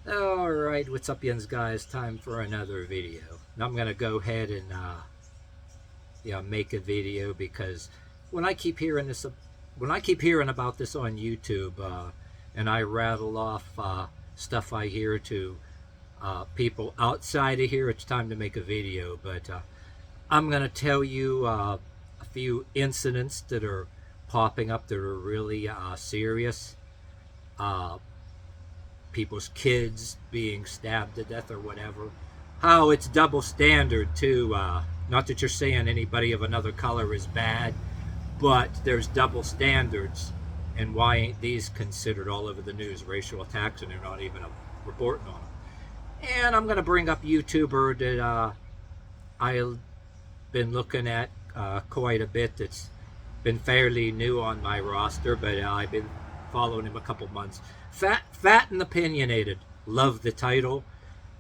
Alright, what's up, yins guys? Time for another video. Now I'm gonna go ahead and make a video because when I keep hearing this, when I keep hearing about this on YouTube, and I rattle off stuff I hear to people outside of here, it's time to make a video. But I'm gonna tell you a few incidents that are popping up that are really serious. People's kids being stabbed to death or whatever. How it's double standard too. Not that you're saying anybody of another color is bad, but there's double standards. And why ain't these considered all over the news? Racial attacks, and they're not even reporting on them. And I'm going to bring up a YouTuber that I've been looking at quite a bit. That's been fairly new on my roster, but I've been following him a couple months. Fat and Opinionated. Love the title,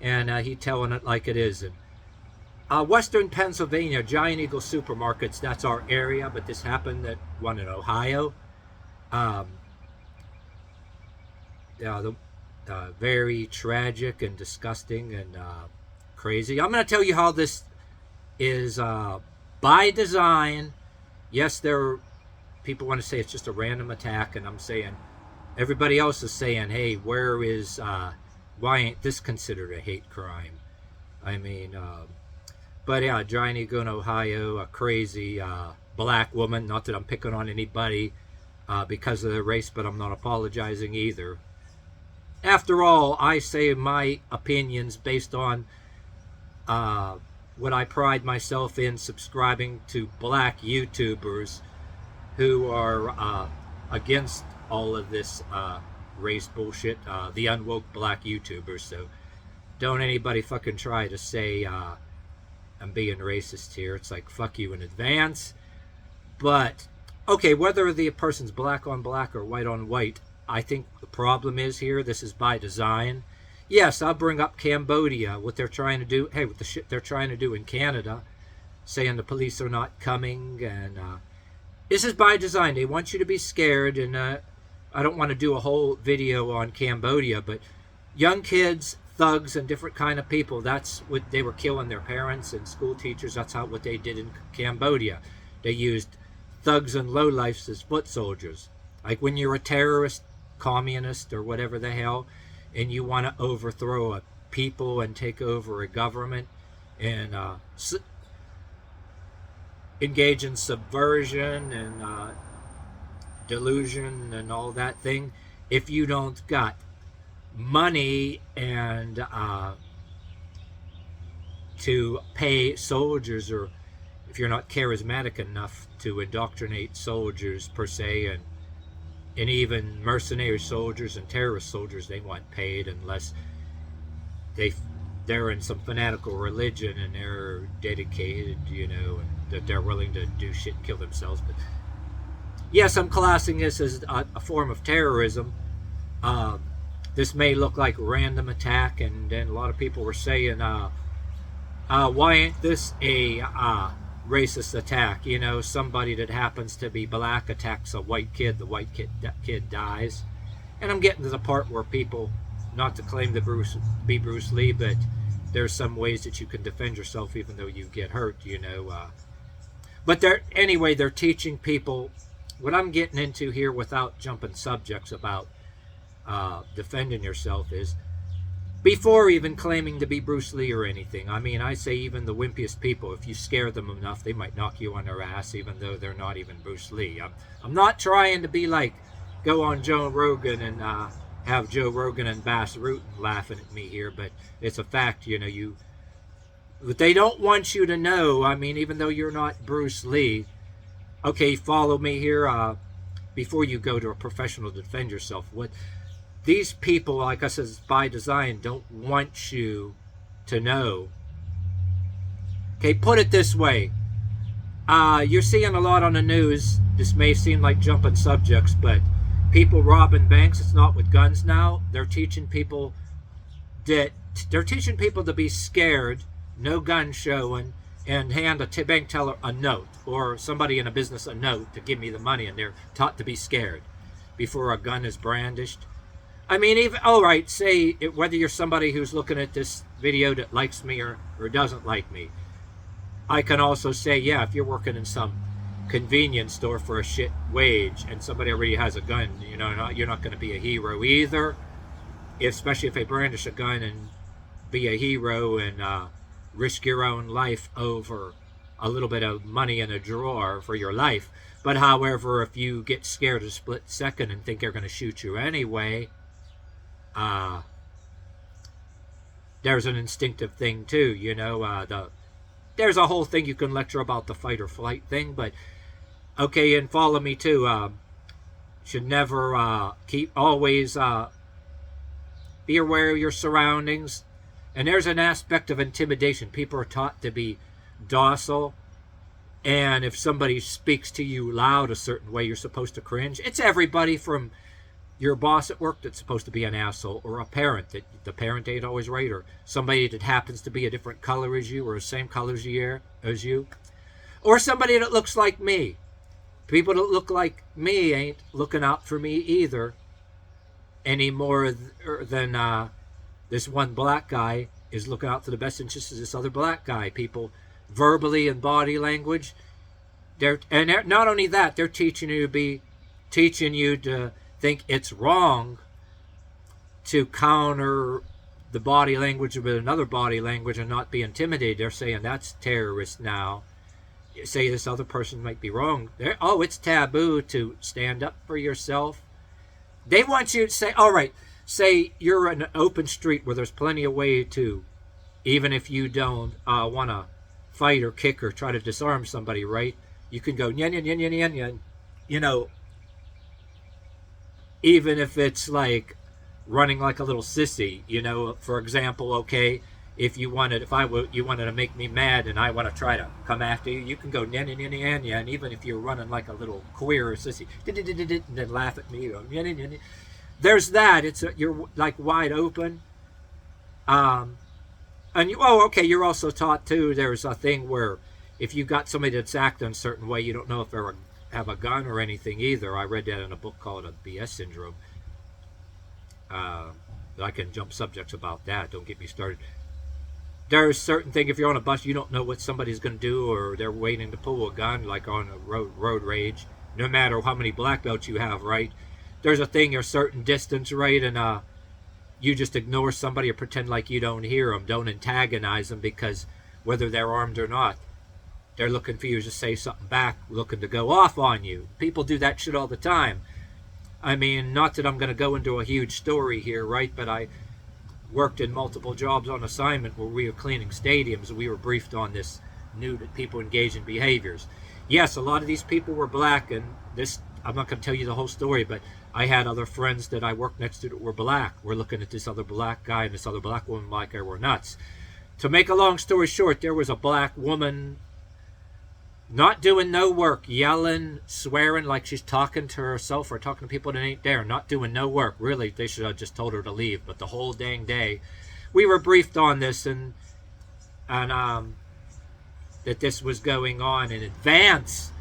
and he telling it like it is. And Western Pennsylvania, Giant Eagle Supermarkets, that's our area, but this happened at one in Ohio. Very tragic and disgusting and crazy. I'm going to tell you how this is by design. Yes, people want to say it's just a random attack, and I'm saying everybody else is saying, hey, why ain't this considered a hate crime? I mean, but yeah, Giant Eagle in Ohio, a crazy black woman. Not that I'm picking on anybody because of their race, but I'm not apologizing either. After all, I say my opinions based on what I pride myself in subscribing to black YouTubers who are against all of this race bullshit, the unwoke black YouTubers. So don't anybody fucking try to say I'm being racist here. It's like, fuck you in advance. But okay, whether the person's black on black or white on white, I think the problem is here, this is by design. Yes, I'll bring up Cambodia, what they're trying to do. Hey, with the shit they're trying to do in Canada, saying the police are not coming, and this is by design. They want you to be scared, and I don't want to do a whole video on Cambodia, but young kids, thugs, and different kind of people, that's what they were killing their parents and school teachers. That's what they did in Cambodia. They used thugs and lowlifes as foot soldiers. Like when you're a terrorist, communist, or whatever the hell, and you want to overthrow a people and take over a government and engage in subversion and delusion and all that thing, if you don't got money and to pay soldiers, or if you're not charismatic enough to indoctrinate soldiers per se, and even mercenary soldiers and terrorist soldiers, they want paid unless they're in some fanatical religion and they're dedicated, and that they're willing to do shit, kill themselves. But yes, I'm classing this as a form of terrorism. This may look like a random attack, and then a lot of people were saying, why ain't this a racist attack? Somebody that happens to be black attacks a white kid, the white kid dies. And I'm getting to the part where people, not to claim to be Bruce Lee, but there's some ways that you can defend yourself even though you get hurt, But they're teaching people. What I'm getting into here, without jumping subjects about defending yourself, is before even claiming to be Bruce Lee or anything. I mean, I say even the wimpiest people, if you scare them enough, they might knock you on their ass, even though they're not even Bruce Lee. I'm not trying to be like, go on Joe Rogan and have Joe Rogan and Bass Rutten laughing at me here, but it's a fact, But they don't want you to know, I mean, even though you're not Bruce Lee, okay, follow me here, before you go to a professional to defend yourself. What these people, like I said, by design, don't want you to know. Okay, put it this way. You're seeing a lot on the news. This may seem like jumping subjects, but people robbing banks, it's not with guns now. They're teaching people to be scared, no gun showing, and hand a bank teller a note, or somebody in a business a note to give me the money, and they're taught to be scared before a gun is brandished. I mean, even, all right, say whether you're somebody who's looking at this video that likes me or doesn't like me, I can also say, yeah, if you're working in some convenience store for a shit wage and somebody already has a gun, you know, you're not going to be a hero either, especially if they brandish a gun and be a hero and risk your own life over a little bit of money in a drawer for your life. But however, if you get scared a split second and think they're going to shoot you anyway, there's an instinctive thing too, you know. There's a whole thing you can lecture about the fight or flight thing, but okay, and follow me too. Should never always be aware of your surroundings. And there's an aspect of intimidation. People are taught to be docile, and if somebody speaks to you loud a certain way, you're supposed to cringe. It's everybody from your boss at work that's supposed to be an asshole, or a parent that the parent ain't always right, or somebody that happens to be a different color as you or the same color as you, or somebody that looks like me. People that look like me ain't looking out for me either any more than this one black guy is looking out for the best interests of this other black guy. People verbally and body language, they're not only that, they're teaching you to think it's wrong to counter the body language with another body language and not be intimidated. They're saying that's terrorist now. You say this other person might be wrong. It's taboo to stand up for yourself. They want you to say, all right, say you're in an open street where there's plenty of way to, even if you don't want to fight or kick or try to disarm somebody, right? You can go, nyan, nyan, nyan, nyan, nyan, you know, even if it's like running like a little sissy, you know. For example, okay, if you wanted to make me mad and I want to try to come after you, you can go nyan, nyan, nyan, nyan, nyan, even if you're running like a little queer or sissy, and then laugh at me, nyan, nyan, nyan. There's that. You're like wide open. And you're also taught too, there's a thing where if you got somebody that's acting a certain way, you don't know if they're have a gun or anything either. I read that in a book called A BS Syndrome. I can jump subjects about that. Don't get me started. There's certain thing, if you're on a bus, you don't know what somebody's going to do, or they're waiting to pull a gun, like on a road rage. No matter how many black belts you have, right? There's a thing, you're a certain distance, right? And you just ignore somebody or pretend like you don't hear them. Don't antagonize them, because whether they're armed or not, they're looking for you to say something back, looking to go off on you. People do that shit all the time. I mean, not that I'm going to go into a huge story here, right? But I worked in multiple jobs on assignment where we were cleaning stadiums, and we were briefed on this, knew that people engage in behaviors. Yes, a lot of these people were black, and this, I'm not going to tell you the whole story, but I had other friends that I worked next to that were black. We're looking at this other black guy and this other black woman like I were nuts. To make a long story short, there was a black woman not doing no work, yelling, swearing like she's talking to herself or talking to people that ain't there, not doing no work. Really, they should have just told her to leave. But the whole dang day, we were briefed on this, and that this was going on in advance,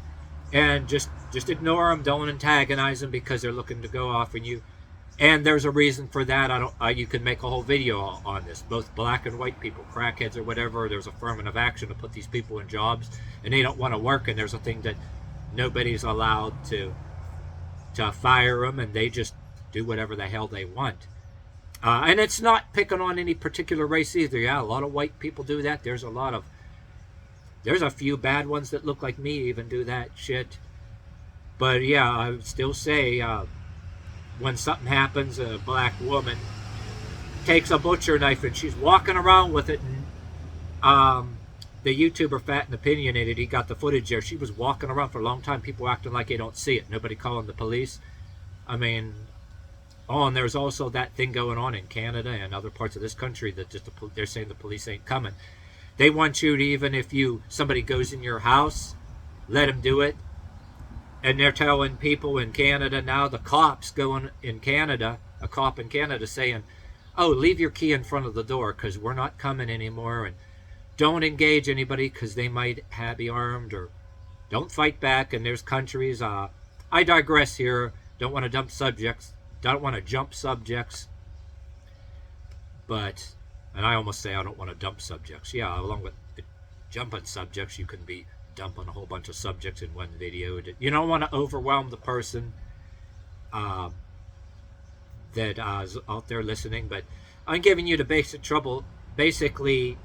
and just ignore them, don't antagonize them, because they're looking to go off on you. And there's a reason for that. You can make a whole video on this. Both black and white people, crackheads or whatever, there's affirmative action to put these people in jobs, and they don't want to work, and there's a thing that nobody's allowed to fire them, and they just do whatever the hell they want. And it's not picking on any particular race either. Yeah, a lot of white people do that. There's a few bad ones that look like me even do that shit. But yeah, I would still say, when something happens, a black woman takes a butcher knife and she's walking around with it, and the YouTuber Fat and Opinionated, he got the footage there. She was walking around for a long time, people acting like they don't see it, nobody calling the police. I mean, and there's also that thing going on in Canada and other parts of this country that they're saying the police ain't coming. They want you to, even if somebody goes in your house, let them do it. And they're telling people in Canada now, the cops going in Canada, a cop in Canada saying, oh, leave your key in front of the door because we're not coming anymore, and don't engage anybody because they might be armed, or don't fight back. And there's countries, I digress here, don't want to dump subjects, don't want to jump subjects, but, and I almost say I don't want to dump subjects. Yeah, along with the jumping subjects, you can be dumping a whole bunch of subjects in one video. You don't want to overwhelm the person that is out there listening, but I'm giving you the basically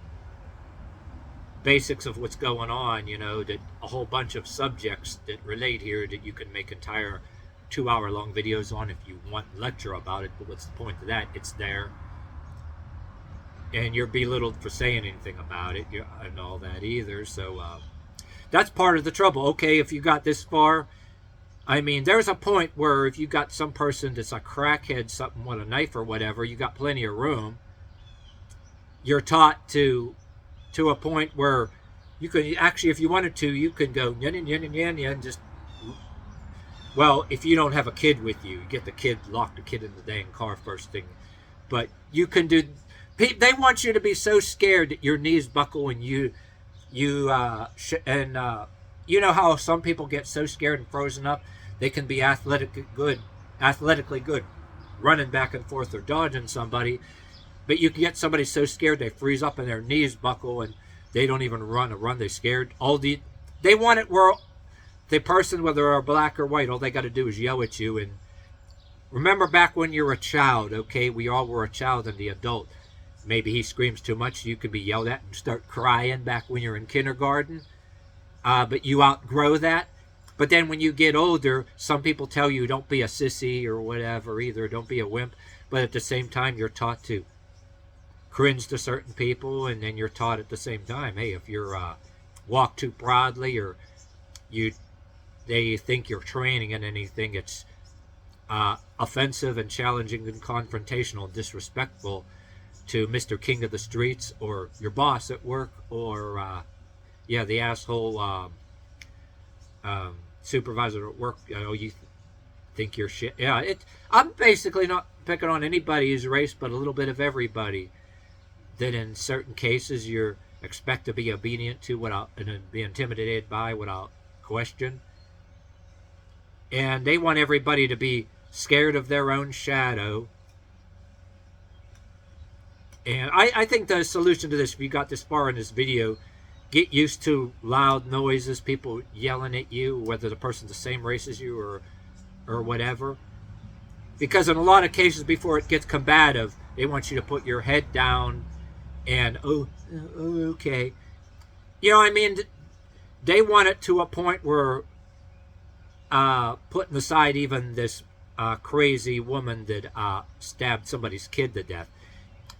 basics of what's going on, that a whole bunch of subjects that relate here that you can make entire 2-hour long videos on if you want lecture about it. But what's the point of that? It's there, and you're belittled for saying anything about it and all that either. So that's part of the trouble. Okay, if you got this far, I mean, there's a point where if you got some person that's a crackhead, something with a knife or whatever, you got plenty of room. You're taught to a point where you can actually, if you wanted to, you can go yin, yin, yin, yin, yin, just, well, if you don't have a kid with you, you get the kid, lock the kid in the dang car first thing. But you can do, they want you to be so scared that your knees buckle and you know how some people get so scared and frozen up, they can be athletically good, running back and forth or dodging somebody. But you can get somebody so scared they freeze up and their knees buckle and they don't even run. They're scared. They want it where the person, whether they're black or white, all they got to do is yell at you. And remember back when you were a child, okay? We all were a child and the adult. Maybe he screams too much, you could be yelled at and start crying back when you're in kindergarten. But you outgrow that. But then when you get older, some people tell you don't be a sissy or whatever either. Don't be a wimp. But at the same time, you're taught to cringe to certain people, and then you're taught at the same time, hey, if you're walk too proudly or they think you're training in anything, it's offensive and challenging and confrontational and disrespectful to Mr. King of the Streets or your boss at work or the asshole supervisor at work. You think you're shit. Yeah, I'm basically not picking on anybody's race, but a little bit of everybody. That in certain cases you're expect to be obedient to without and be intimidated by without question. And they want everybody to be scared of their own shadow. And I think the solution to this, if you got this far in this video, get used to loud noises, people yelling at you, whether the person's the same race as you or whatever. Because in a lot of cases, before it gets combative, they want you to put your head down and, okay. I mean, they want it to a point where putting aside even this crazy woman that stabbed somebody's kid to death,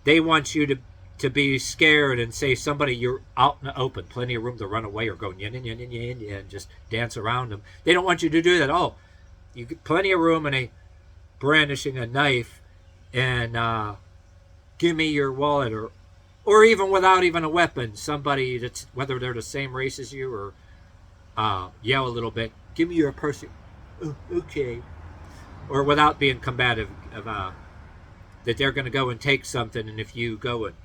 they want you to be scared and say somebody, you're out in the open, plenty of room to run away or go yin, yin, yin, yin, yin, yin, and just dance around them. They don't want you to do that. Oh, you get plenty of room and they brandishing a knife and give me your wallet or even without even a weapon, somebody that's, whether they're the same race as you or yell a little bit, give me your purse. Oh, okay. Or without being combative, that they're going to go and take something, and if you go and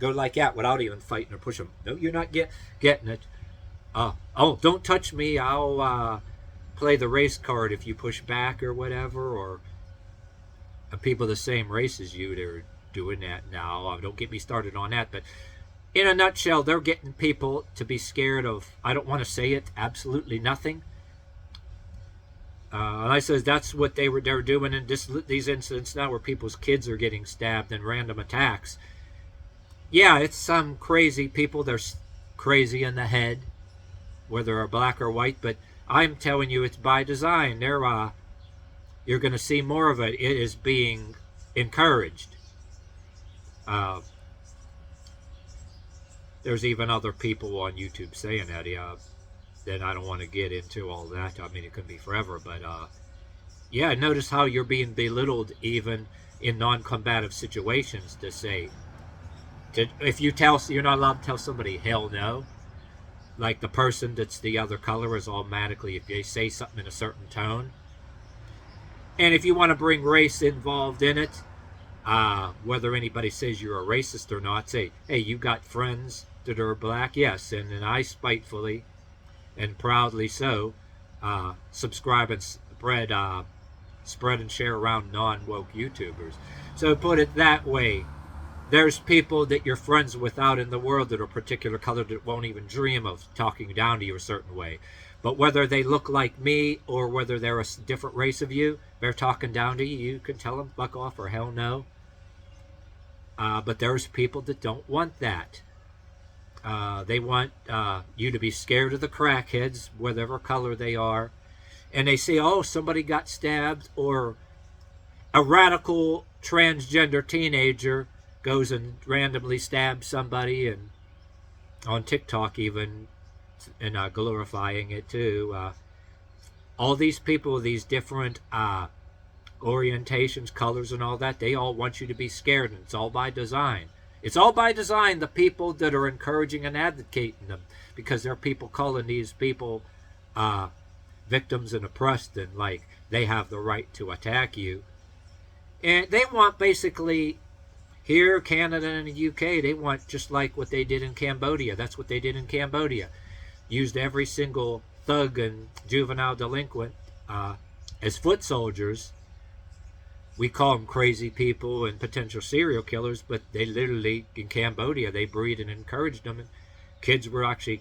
go like that without even fighting or push them, no, you're not getting it. Don't touch me. I'll play the race card if you push back or whatever. Or people the same race as you, they're doing that now. Don't get me started on that. But in a nutshell, they're getting people to be scared of, I don't want to say it, absolutely nothing. And I says that's what they're doing in these incidents now where people's kids are getting stabbed in random attacks. Yeah, it's some crazy people. They're crazy in the head, whether they're black or white. But I'm telling you, it's by design. You're going to see more of it. It is being encouraged. There's even other people on YouTube saying that. Then I don't want to get into all that. I mean, it could be forever, but notice how you're being belittled even in non-combative situations to say, if you're not allowed to tell somebody hell no, like the person that's the other color is automatically, if they say something in a certain tone. And if you want to bring race involved in it, whether anybody says you're a racist or not, say, hey, you got friends that are black? Yes. And then I spitefully and proudly so subscribe and spread spread and share around non-woke YouTubers. So put it that way, there's people that you're friends with out in the world that are a particular color that won't even dream of talking down to you a certain way. But whether they look like me or whether they're a different race of you, they're talking down to you, you can tell them fuck off or hell no. But there's people that don't want that. They want you to be scared of the crackheads, whatever color they are. And they say, oh, somebody got stabbed, or a radical transgender teenager goes and randomly stabs somebody, and on TikTok even, and glorifying it too. All these people, these different orientations, colors, and all that, they all want you to be scared, and it's all by design. It's all by design, the people that are encouraging and advocating them, because there are people calling these people victims and oppressed, and like they have the right to attack you. And they want basically, here, Canada and the UK, they want just like what they did in Cambodia. That's what they did in Cambodia. Used every single thug and juvenile delinquent as foot soldiers. We call them crazy people and potential serial killers, but they literally, in Cambodia, they breed and encouraged them. And kids were actually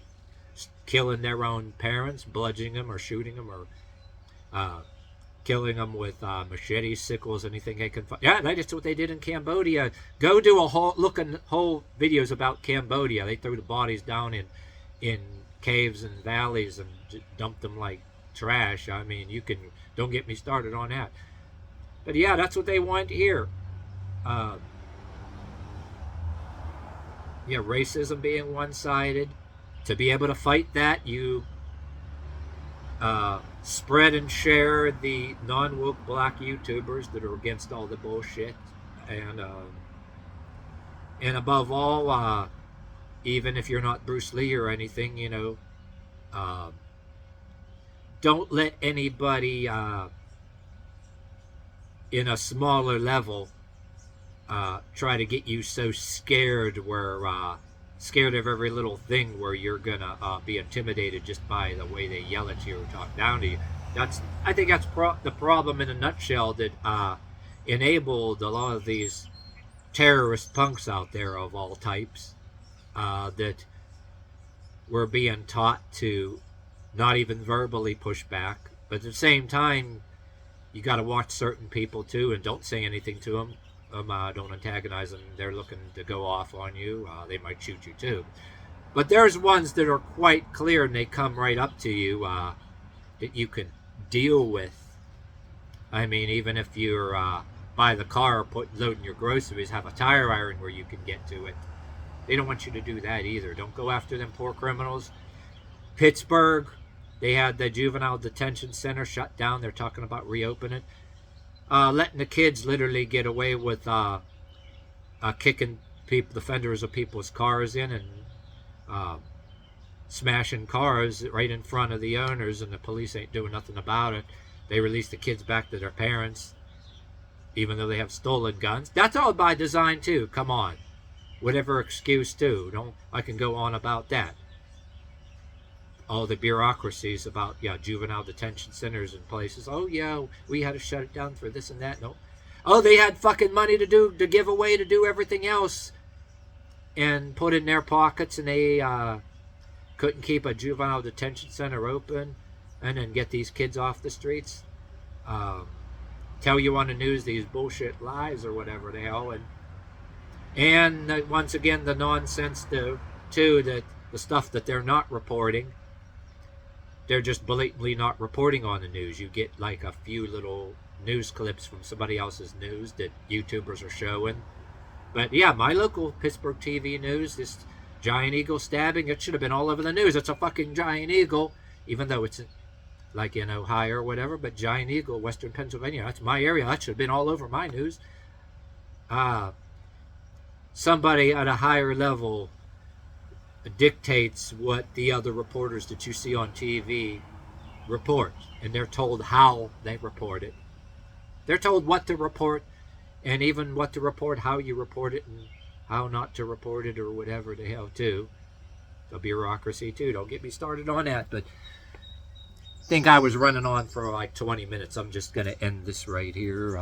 killing their own parents, bludgeoning them or shooting them, or killing them with machetes, sickles, anything they can find. Yeah, that's what they did in Cambodia. Go do a whole videos about Cambodia. They threw the bodies down in caves and valleys and dumped them like trash. I mean, don't get me started on that. But yeah, that's what they want here. Yeah, racism being one-sided. To be able to fight that, you spread and share the non-woke black YouTubers that are against all the bullshit. And above all, even if you're not Bruce Lee or anything, don't let anybody in a smaller level try to get you so scared scared of every little thing where you're gonna be intimidated just by the way they yell at you or talk down to you. I think that's the problem in a nutshell that enabled a lot of these terrorist punks out there of all types that were being taught to not even verbally push back, but at the same time, you got to watch certain people too, and don't say anything to them. Don't antagonize them. They're looking to go off on you. They might shoot you too. But there's ones that are quite clear, and they come right up to you that you can deal with. I mean, even if you're by the car loading your groceries, have a tire iron where you can get to it. They don't want you to do that either. Don't go after them poor criminals. Pittsburgh, they had the juvenile detention center shut down. They're talking about reopening it. Letting the kids literally get away with kicking the fenders of people's cars in and smashing cars right in front of the owners, and the police ain't doing nothing about it. They release the kids back to their parents, even though they have stolen guns. That's all by design too. Come on, whatever excuse too. I can go on about that. All the bureaucracies about juvenile detention centers and places. Oh yeah, we had to shut it down for this and that. No. Oh, they had fucking money to give away to do everything else and put in their pockets, and they couldn't keep a juvenile detention center open and then get these kids off the streets. Tell you on the news these bullshit lies or whatever the hell, and once again the nonsense too, that the stuff that they're not reporting. They're just blatantly not reporting on the news. You get like a few little news clips from somebody else's news that YouTubers are showing. But yeah, my local Pittsburgh TV news, this giant eagle stabbing, it should have been all over the news. It's a fucking giant eagle, even though it's like in Ohio or whatever, but giant eagle, Western Pennsylvania, that's my area. That should have been all over my news. Somebody at a higher level dictates what the other reporters that you see on TV report, and they're told how they report it. They're told what to report, and even what to report, how you report it, and how not to report it, or whatever the hell too. The bureaucracy too. Don't get me started on that. But think I was running on for like 20 minutes. I'm just going to end this right here.